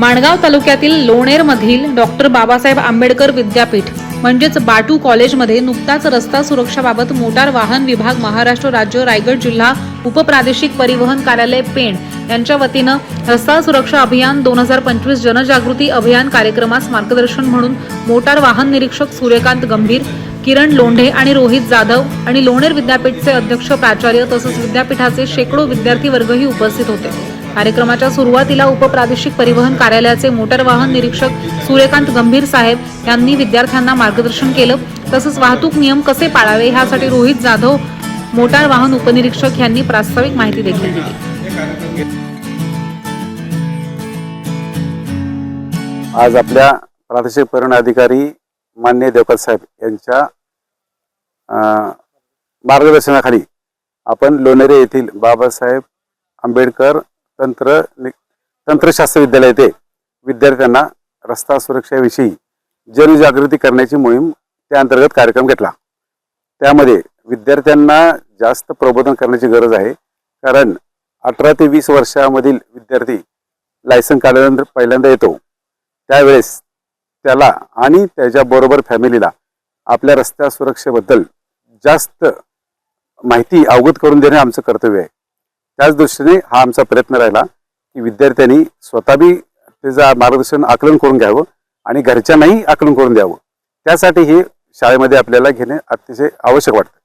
माणगाव तालुक्यातील लोणेरमधील डॉक्टर बाबासाहेब आंबेडकर विद्यापीठ म्हणजेच बाटू कॉलेजमध्ये नुकताच रस्ता सुरक्षाबाबत मोटार वाहन विभाग महाराष्ट्र राज्य रायगड जिल्हा उपप्रादेशिक परिवहन कार्यालय पेण यांच्या वतीनं रस्ता सुरक्षा अभियान 2025 जनजागृती अभियान कार्यक्रमास मार्गदर्शन म्हणून मोटार वाहन निरीक्षक सूर्यकांत गंभीर, किरण लोंढे आणि रोहित जाधव आणि लोणेर विद्यापीठचे अध्यक्ष प्राचार्य तसेच विद्यापीठाचे शेकडो विद्यार्थी वर्गही उपस्थित होते। कार्यक्रमाच्या सुरुवातीला उपप्रादेशिक परिवहन कार्यालयाचे मोटार वाहन निरीक्षक सूर्यकांत गंभीर साहेब यांनी विद्यार्थ्यांना मार्गदर्शन केलं। तसेच वाहतूक नियम कसे पाळावे यासाठी रोहित जाधव मोटार वाहन उपनिरीक्षक यांनी प्रास्ताविक माहिती देखील दिली। आज आपल्या प्रादेशिक परिवहन अधिकारी माननीय देवकर साहेब यांच्या मार्गदर्शनाखाली आपण लोणेरे येथील बाबासाहेब आंबेडकर तंत्रशास्त्र विद्यालय येथे विद्यार्थ्यांना रस्ता सुरक्षेविषयी जनजागृती करण्याची मोहीम त्या अंतर्गत कार्यक्रम घेतला। त्यामध्ये विद्यार्थ्यांना जास्त प्रबोधन करण्याची गरज आहे, कारण 18 ते 20 वर्षामधील विद्यार्थी लायसन काढल्यानंतर पहिल्यांदा येतो, त्यावेळेस त्याला आणि त्याच्याबरोबर फॅमिलीला आपल्या रस्त्या सुरक्षेबद्दल जास्त माहिती अवगत करून देणे आमचं कर्तव्य आहे। त्याच दृष्टीने हा आमचा प्रयत्न राहिला की विद्यार्थ्यांनी स्वतः बी त्याचं मार्गदर्शन आकलन करून घ्यावं आणि घरच्यांनाही आकलन करून द्यावं। त्यासाठी हे शाळेमध्ये आपल्याला घेणे अतिशय आवश्यक वाटतं।